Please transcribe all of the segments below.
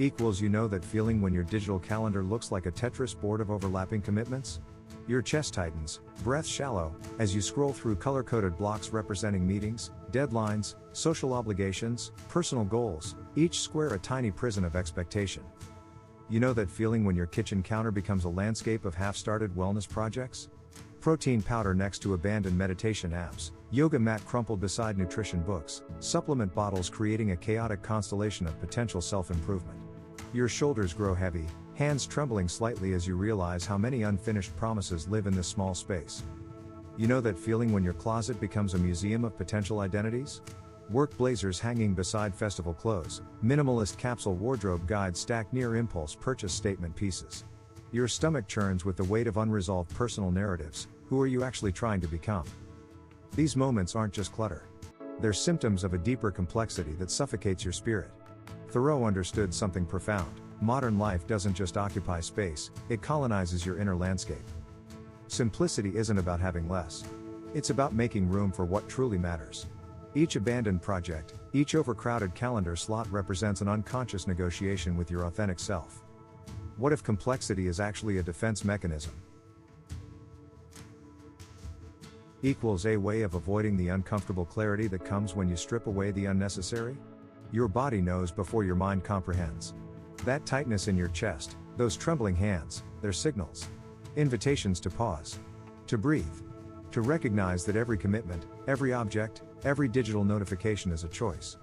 You know that feeling when your digital calendar looks like a Tetris board of overlapping commitments? Your chest tightens, breath shallow, as you scroll through color-coded blocks representing meetings, deadlines, social obligations, personal goals, each square a tiny prison of expectation. You know that feeling when your kitchen counter becomes a landscape of half-started wellness projects? Protein powder next to abandoned meditation apps, yoga mat crumpled beside nutrition books, supplement bottles creating a chaotic constellation of potential self-improvement. Your shoulders grow heavy, hands trembling slightly as you realize how many unfinished promises live in this small space. You know that feeling when your closet becomes a museum of potential identities? Work blazers hanging beside festival clothes, minimalist capsule wardrobe guides stacked near impulse purchase statement pieces. Your stomach churns with the weight of unresolved personal narratives. Who are you actually trying to become? These moments aren't just clutter. They're symptoms of a deeper complexity that suffocates your spirit. Thoreau understood something profound. Modern life doesn't just occupy space, it colonizes your inner landscape. Simplicity isn't about having less. It's about making room for what truly matters. Each abandoned project, each overcrowded calendar slot represents an unconscious negotiation with your authentic self. What if complexity is actually a defense mechanism? A way of avoiding the uncomfortable clarity that comes when you strip away the unnecessary? Your body knows before your mind comprehends. That tightness in your chest, those trembling hands, they're signals. Invitations to pause. To breathe. To recognize that every commitment, every object, every digital notification is a choice.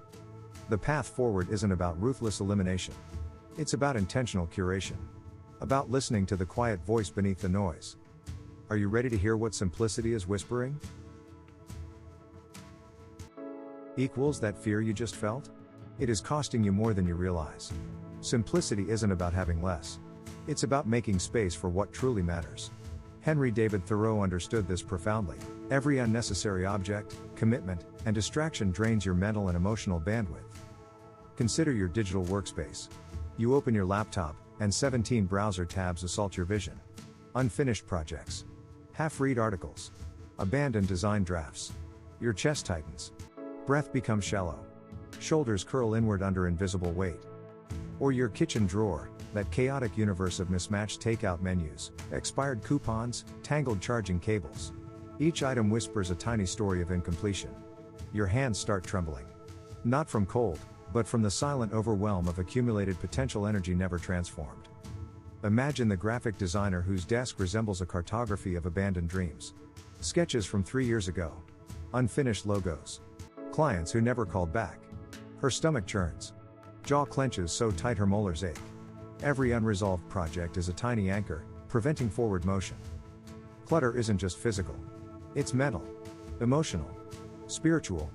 The path forward isn't about ruthless elimination. It's about intentional curation. About listening to the quiet voice beneath the noise. Are you ready to hear what simplicity is whispering? That fear you just felt? It is costing you more than you realize. Simplicity isn't about having less. It's about making space for what truly matters. David Thoreau understood this profoundly. Every unnecessary object, commitment, and distraction drains your mental and emotional bandwidth. Consider your digital workspace. You open your laptop, and 17 browser tabs assault your vision. Unfinished projects. Half-read articles. Abandoned design drafts. Your chest tightens. Breath becomes shallow. Shoulders curl inward under invisible weight. Or your kitchen drawer, that chaotic universe of mismatched takeout menus, expired coupons, tangled charging cables. Each item whispers a tiny story of incompletion. Your hands start trembling. Not from cold, but from the silent overwhelm of accumulated potential energy never transformed. Imagine the graphic designer whose desk resembles a cartography of abandoned dreams. Sketches from 3 years ago. Unfinished logos. Clients who never called back. Her stomach churns. Jaw clenches so tight her molars ache. Every unresolved project is a tiny anchor, preventing forward motion. Clutter isn't just physical. It's mental, emotional, spiritual.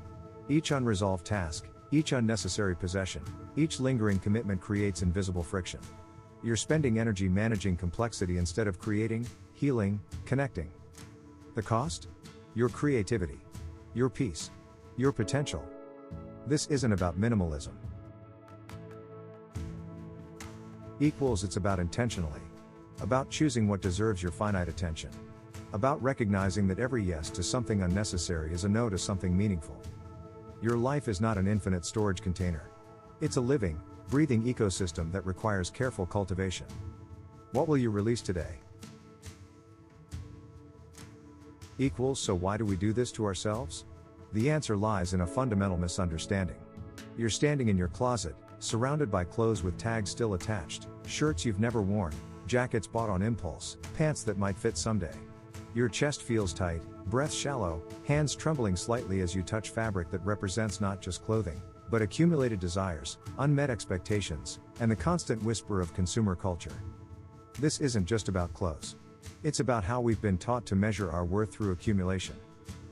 Each unresolved task, each unnecessary possession, each lingering commitment creates invisible friction. You're spending energy managing complexity instead of creating, healing, connecting. The cost? Your creativity. Your peace. Your potential. This isn't about minimalism. It's about intentionally. About choosing what deserves your finite attention. About recognizing that every yes to something unnecessary is a no to something meaningful. Your life is not an infinite storage container. It's a living, breathing ecosystem that requires careful cultivation. What will you release today? So why do we do this to ourselves? The answer lies in a fundamental misunderstanding. You're standing in your closet, surrounded by clothes with tags still attached, shirts you've never worn, jackets bought on impulse, pants that might fit someday. Your chest feels tight, breath shallow, hands trembling slightly as you touch fabric that represents not just clothing, but accumulated desires, unmet expectations, and the constant whisper of consumer culture. This isn't just about clothes. It's about how we've been taught to measure our worth through accumulation.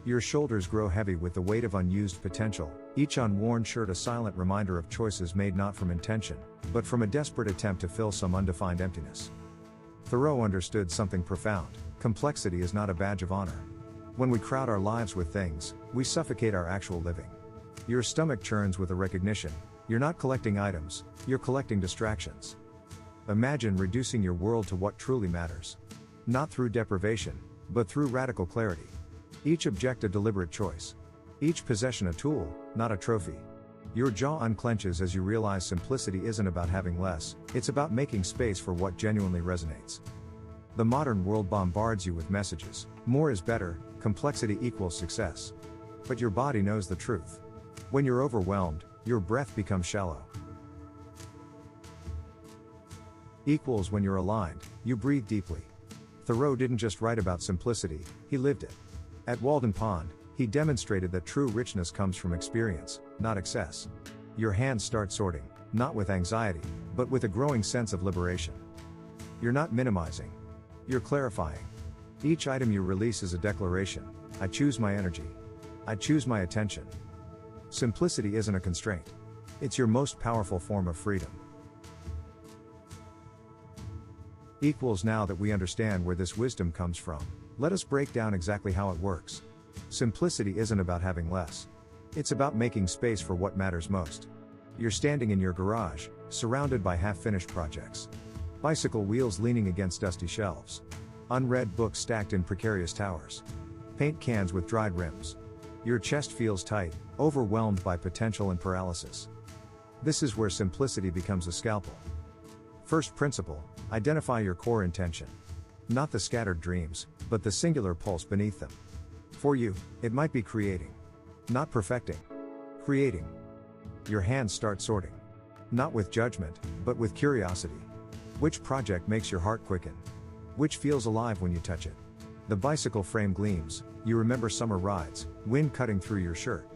Your shoulders grow heavy with the weight of unused potential, each unworn shirt a silent reminder of choices made not from intention, but from a desperate attempt to fill some undefined emptiness. Thoreau understood something profound. Complexity is not a badge of honor. When we crowd our lives with things, we suffocate our actual living. Your stomach churns with a recognition. You're not collecting items, you're collecting distractions. Imagine reducing your world to what truly matters. Not through deprivation, but through radical clarity. Each object a deliberate choice. Each possession a tool, not a trophy. Your jaw unclenches as you realize simplicity isn't about having less, it's about making space for what genuinely resonates. The modern world bombards you with messages. More is better, complexity equals success. But your body knows the truth. When you're overwhelmed, your breath becomes shallow. Equals when you're aligned, you breathe deeply. Thoreau didn't just write about simplicity, he lived it. At Walden Pond, he demonstrated that true richness comes from experience, not excess. Your hands start sorting, not with anxiety, but with a growing sense of liberation. You're not minimizing. You're clarifying. Each item you release is a declaration. I choose my energy. I choose my attention. Simplicity isn't a constraint. It's your most powerful form of freedom. Equals now that we understand where this wisdom comes from, let us break down exactly how it works. Simplicity isn't about having less. It's about making space for what matters most. You're standing in your garage, surrounded by half-finished projects. Bicycle wheels leaning against dusty shelves. Unread books stacked in precarious towers. Paint cans with dried rims. Your chest feels tight, overwhelmed by potential and paralysis. This is where simplicity becomes a scalpel. First principle, identify your core intention. Not the scattered dreams, but the singular pulse beneath them. For you, it might be creating. Not perfecting. Creating. Your hands start sorting. Not with judgment, but with curiosity. Which project makes your heart quicken? Which feels alive when you touch it? The bicycle frame gleams, you remember summer rides, wind cutting through your shirt.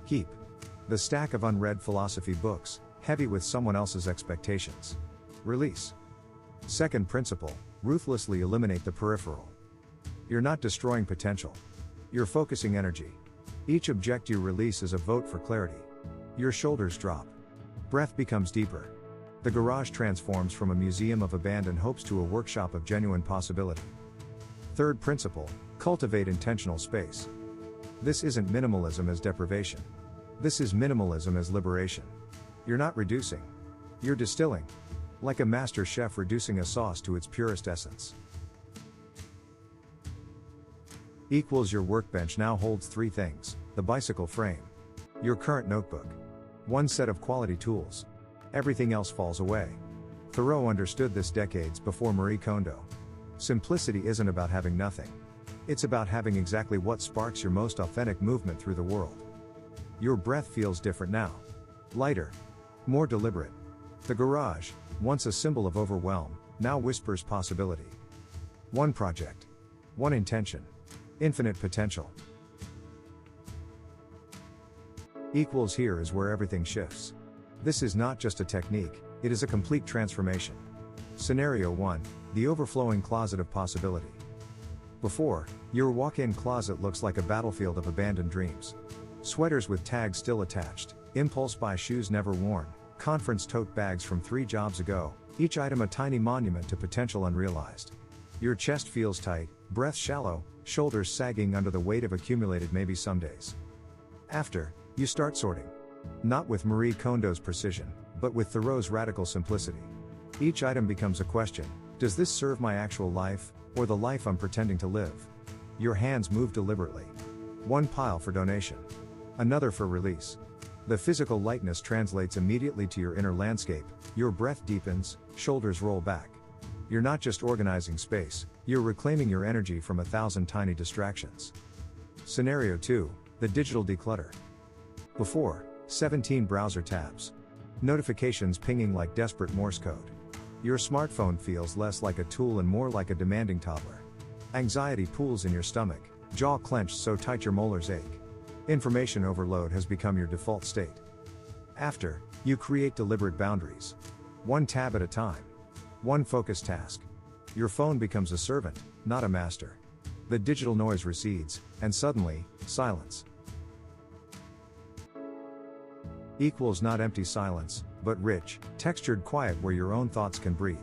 Keep. The stack of unread philosophy books, heavy with someone else's expectations. Release. Second principle, ruthlessly eliminate the peripheral. You're not destroying potential. You're focusing energy. Each object you release is a vote for clarity. Your shoulders drop. Breath becomes deeper. The garage transforms from a museum of abandoned hopes to a workshop of genuine possibility. Third principle, cultivate intentional space. This isn't minimalism as deprivation. This is minimalism as liberation. You're not reducing. You're distilling. Like a master chef reducing a sauce to its purest essence. Equals your workbench now holds three things: the bicycle frame, your current notebook, one set of quality tools. Everything else falls away. Thoreau understood this decades before Marie Kondo. Simplicity isn't about having nothing. It's about having exactly what sparks your most authentic movement through the world. Your breath feels different now. Lighter. More deliberate. The garage, once a symbol of overwhelm, now whispers possibility. One project. One intention. Infinite potential. Equals here is where everything shifts. This is not just a technique, it is a complete transformation. Scenario 1, the overflowing closet of possibility. Before, your walk-in closet looks like a battlefield of abandoned dreams. Sweaters with tags still attached, impulse buy shoes never worn, conference tote bags from 3 jobs ago, each item a tiny monument to potential unrealized. Your chest feels tight, breath shallow, shoulders sagging under the weight of accumulated maybe somedays. After, you start sorting. Not with Marie Kondo's precision, but with Thoreau's radical simplicity. Each item becomes a question: does this serve my actual life, or the life I'm pretending to live? Your hands move deliberately. One pile for donation. Another for release. The physical lightness translates immediately to your inner landscape, your breath deepens, shoulders roll back. You're not just organizing space, you're reclaiming your energy from 1,000 tiny distractions. Scenario 2, the digital declutter. Before, 17 browser tabs. Notifications pinging like desperate Morse code. Your smartphone feels less like a tool and more like a demanding toddler. Anxiety pools in your stomach, jaw clenched so tight your molars ache. Information overload has become your default state. After, you create deliberate boundaries. One tab at a time. One focused task. Your phone becomes a servant, not a master. The digital noise recedes, and suddenly, silence. Equals not empty silence, but rich, textured quiet where your own thoughts can breathe.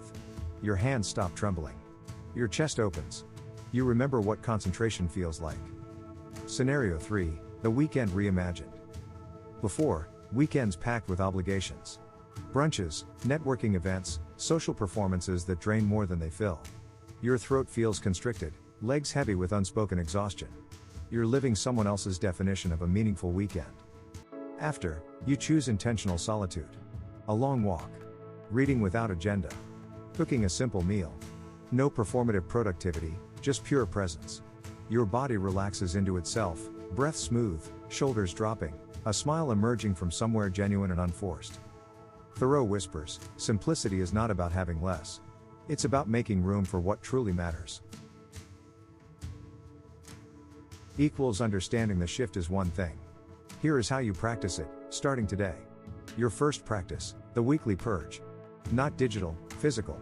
Your hands stop trembling. Your chest opens. You remember what concentration feels like. Scenario 3, the weekend reimagined. Before, weekends packed with obligations. Brunches, networking events, social performances that drain more than they fill. Your throat feels constricted, legs heavy with unspoken exhaustion. You're living someone else's definition of a meaningful weekend. After, you choose intentional solitude. A long walk. Reading without agenda. Cooking a simple meal. No performative productivity, just pure presence. Your body relaxes into itself, breath smooth, shoulders dropping, a smile emerging from somewhere genuine and unforced. Thoreau whispers, simplicity is not about having less. It's about making room for what truly matters. Equals understanding the shift is one thing. Here is how you practice it, starting today. Your first practice, the weekly purge. Not digital, physical.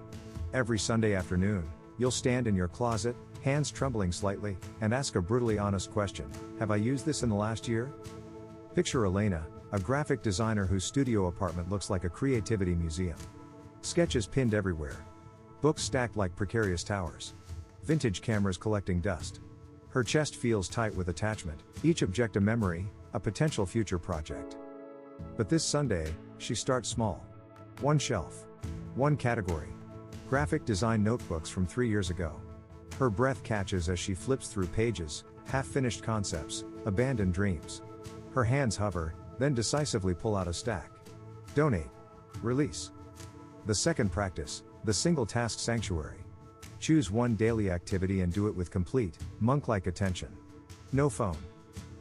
Every Sunday afternoon, you'll stand in your closet, hands trembling slightly, and ask a brutally honest question: have I used this in the last year? Picture Elena, a graphic designer whose studio apartment looks like a creativity museum. Sketches pinned everywhere. Books stacked like precarious towers. Vintage cameras collecting dust. Her chest feels tight with attachment, each object a memory, a potential future project. But this Sunday, she starts small. One shelf. One category. Graphic design notebooks from 3 years ago. Her breath catches as she flips through pages, half-finished concepts, abandoned dreams. Her hands hover, then decisively pull out a stack. Donate. Release. The second practice, the single task sanctuary. Choose one daily activity and do it with complete, monk-like attention. No phone.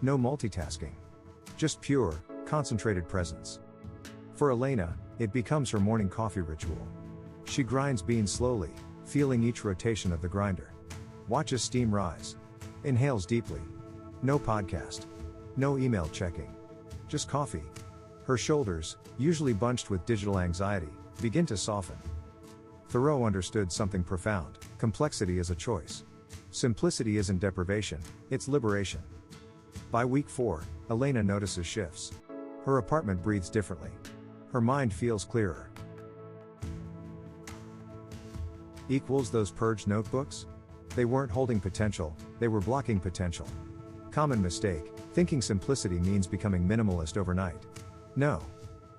No multitasking. Just pure, concentrated presence. For Elena, it becomes her morning coffee ritual. She grinds beans slowly, feeling each rotation of the grinder. Watches steam rise. Inhales deeply. No podcast. No email checking. Just coffee. Her shoulders, usually bunched with digital anxiety, begin to soften. Thoreau understood something profound: complexity is a choice. Simplicity isn't deprivation, it's liberation. By week 4, Elena notices shifts. Her apartment breathes differently. Her mind feels clearer. Equals those purge notebooks? They weren't holding potential, they were blocking potential. Common mistake, thinking simplicity means becoming minimalist overnight. No.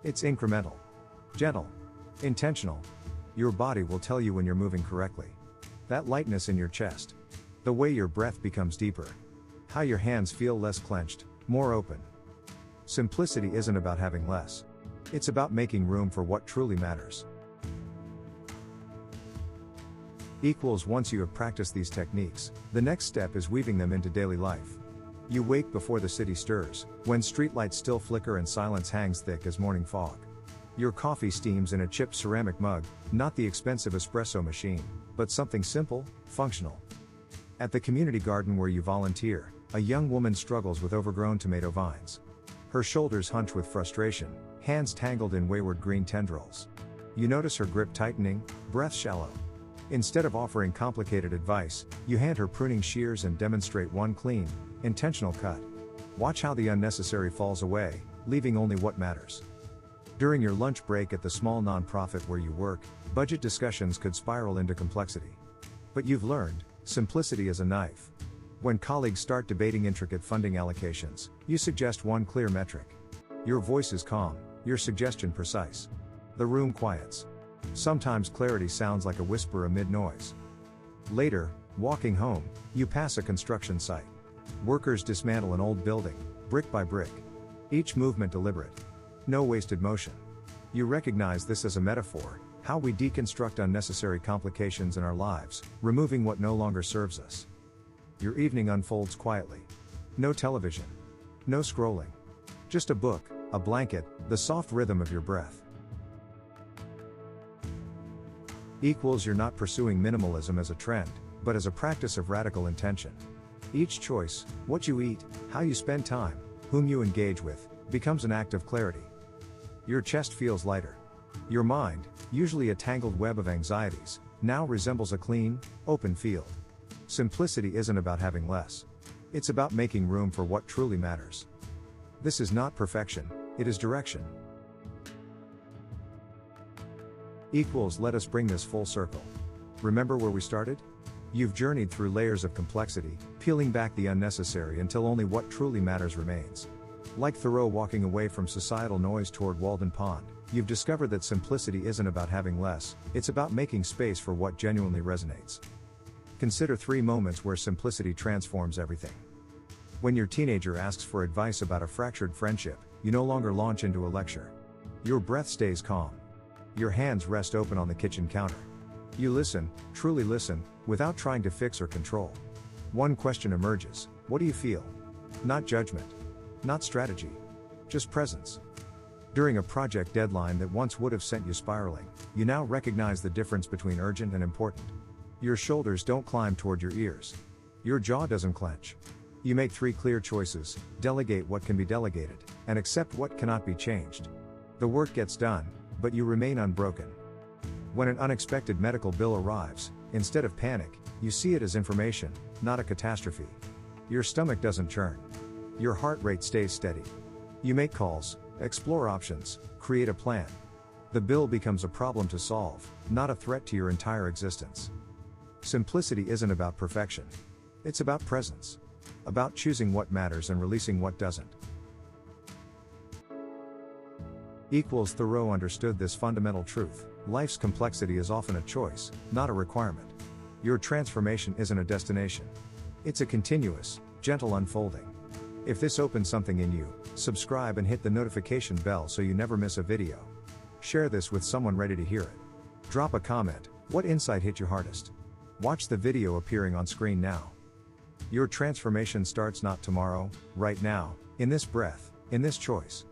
It's incremental. Gentle. Intentional. Your body will tell you when you're moving correctly. That lightness in your chest. The way your breath becomes deeper. How your hands feel less clenched, more open. Simplicity isn't about having less. It's about making room for what truly matters. Equals once you have practiced these techniques, the next step is weaving them into daily life. You wake before the city stirs, when streetlights still flicker and silence hangs thick as morning fog. Your coffee steams in a chipped ceramic mug, not the expensive espresso machine, but something simple, functional. At the community garden where you volunteer, a young woman struggles with overgrown tomato vines. Her shoulders hunch with frustration, hands tangled in wayward green tendrils. You notice her grip tightening, breath shallow. Instead of offering complicated advice, you hand her pruning shears and demonstrate one clean, intentional cut. Watch how the unnecessary falls away, leaving only what matters. During your lunch break at the small nonprofit where you work, budget discussions could spiral into complexity. But you've learned, simplicity is a knife. When colleagues start debating intricate funding allocations, you suggest one clear metric. Your voice is calm, your suggestion precise. The room quiets. Sometimes clarity sounds like a whisper amid noise. Later, walking home, you pass a construction site. Workers dismantle an old building, brick by brick. Each movement deliberate. No wasted motion. You recognize this as a metaphor, how we deconstruct unnecessary complications in our lives, removing what no longer serves us. Your evening unfolds quietly. No television. No scrolling. Just a book, a blanket, the soft rhythm of your breath. Equals you're not pursuing minimalism as a trend, but as a practice of radical intention. Each choice, what you eat, how you spend time, whom you engage with, becomes an act of clarity. Your chest feels lighter. Your mind, usually a tangled web of anxieties, now resembles a clean, open field. Simplicity isn't about having less. It's about making room for what truly matters. This is not perfection, it is direction. Equals let us bring this full circle. Remember where we started? You've journeyed through layers of complexity, peeling back the unnecessary until only what truly matters remains. Like Thoreau walking away from societal noise toward Walden Pond, you've discovered that simplicity isn't about having less, it's about making space for what genuinely resonates. Consider 3 moments where simplicity transforms everything. When your teenager asks for advice about a fractured friendship, you no longer launch into a lecture. Your breath stays calm. Your hands rest open on the kitchen counter. You listen, truly listen, without trying to fix or control. One question emerges: what do you feel? Not judgment. Not strategy. Just presence. During a project deadline that once would have sent you spiraling, you now recognize the difference between urgent and important. Your shoulders don't climb toward your ears. Your jaw doesn't clench. You make 3 clear choices: delegate what can be delegated, and accept what cannot be changed. The work gets done, but you remain unbroken. When an unexpected medical bill arrives, instead of panic, you see it as information, not a catastrophe. Your stomach doesn't churn. Your heart rate stays steady. You make calls, explore options, create a plan. The bill becomes a problem to solve, not a threat to your entire existence. Simplicity isn't about perfection. It's about presence. About choosing what matters and releasing what doesn't. Thoreau understood this fundamental truth: life's complexity is often a choice, not a requirement. Your transformation isn't a destination. It's a continuous, gentle unfolding. If this opens something in you, subscribe and hit the notification bell so you never miss a video. Share this with someone ready to hear it. Drop a comment: what insight hit you hardest? Watch the video appearing on screen now. Your transformation starts not tomorrow, right now, in this breath, in this choice.